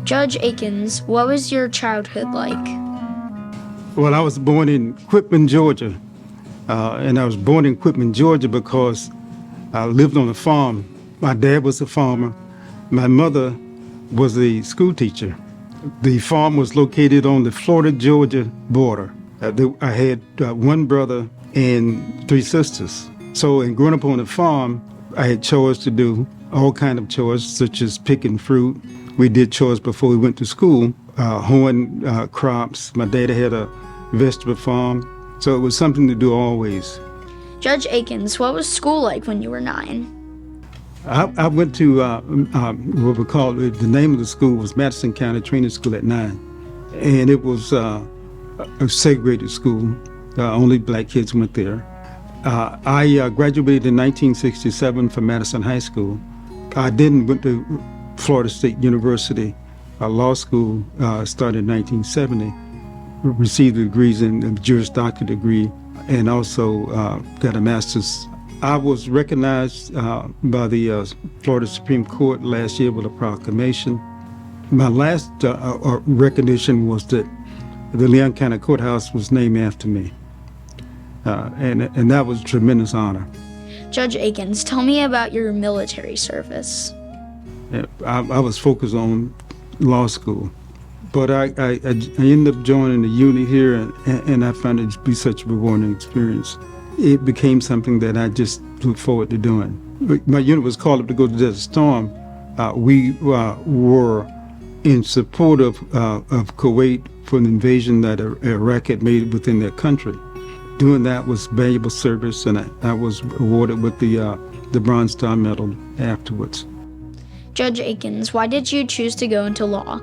Judge Aikens, what was your childhood like? Well, I was born in Quitman, Georgia. And I was born in Quitman, Georgia because I lived on a farm. My dad was a farmer. My mother was a school teacher. The farm was located on the Florida-Georgia border. I had one brother and three sisters. So in growing up on the farm, I had chores to do, all kind of chores, such as picking fruit. We did chores before we went to school, hoeing crops. My dad had a vegetable farm, so it was something to do always. Judge Aikens, what was school like when you were 9? I went to what we call, the name of the school was Madison County Training School at 9. And it was a segregated school. Only black kids went there. I graduated in 1967 from Madison High School. I then went to Florida State University Law School, started in 1970. Received degrees in a Juris Doctor degree and also got a master's. I was recognized by the Florida Supreme Court last year with a proclamation. My last recognition was that the Leon County Courthouse was named after me. And that was a tremendous honor. Judge Aikens, tell me about your military service. I was focused on law school, but I ended up joining the unit here, and I found it to be such a rewarding experience. It became something that I just look forward to doing. My unit was called up to go to Desert Storm. We were in support of Kuwait for the invasion that Iraq had made within their country. Doing that was valuable service, and I was awarded with the Bronze Star Medal afterwards. Judge Aikens, why did you choose to go into law?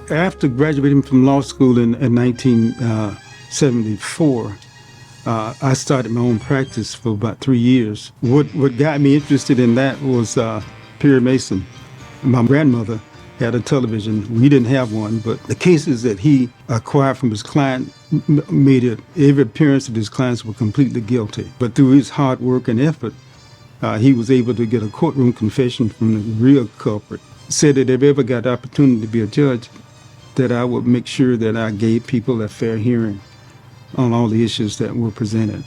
After graduating from law school in 1974, I started my own practice for about 3 years. What got me interested in that was Perry Mason. My grandmother had a television. We didn't have one, but the cases that he acquired from his client made it every appearance of his clients were completely guilty. But through his hard work and effort, he was able to get a courtroom confession from the real culprit. Said that if I ever got the opportunity to be a judge, that I would make sure that I gave people a fair hearing on all the issues that were presented.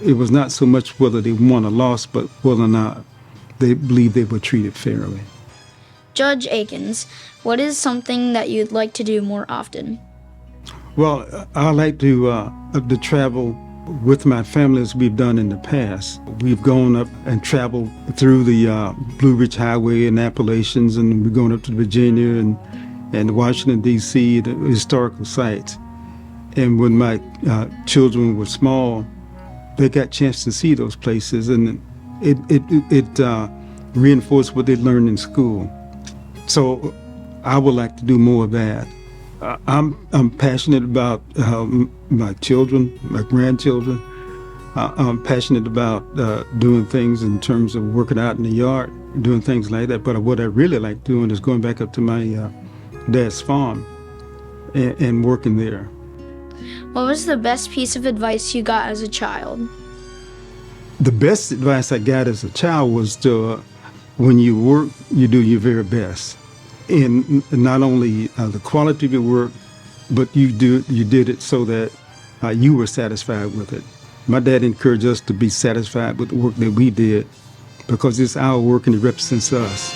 It was not so much whether they won or lost, but whether or not they believed they were treated fairly. Judge Aikens, what is something that you'd like to do more often? Well, I like to travel with my family as we've done in the past. We've gone up and traveled through the Blue Ridge Highway and Appalachians, and we're going up to Virginia and Washington, D.C., the historical sites. And when my children were small, they got a chance to see those places, and it reinforced what they learned in school. So I would like to do more of that. I'm passionate about my children, my grandchildren. I'm passionate about doing things in terms of working out in the yard, doing things like that. But what I really like doing is going back up to my dad's farm and working there. What was the best piece of advice you got as a child? The best advice I got as a child was to, when you work, you do your very best. And not only the quality of your work, but you did it so that you were satisfied with it. My dad encouraged us to be satisfied with the work that we did because it's our work and it represents us.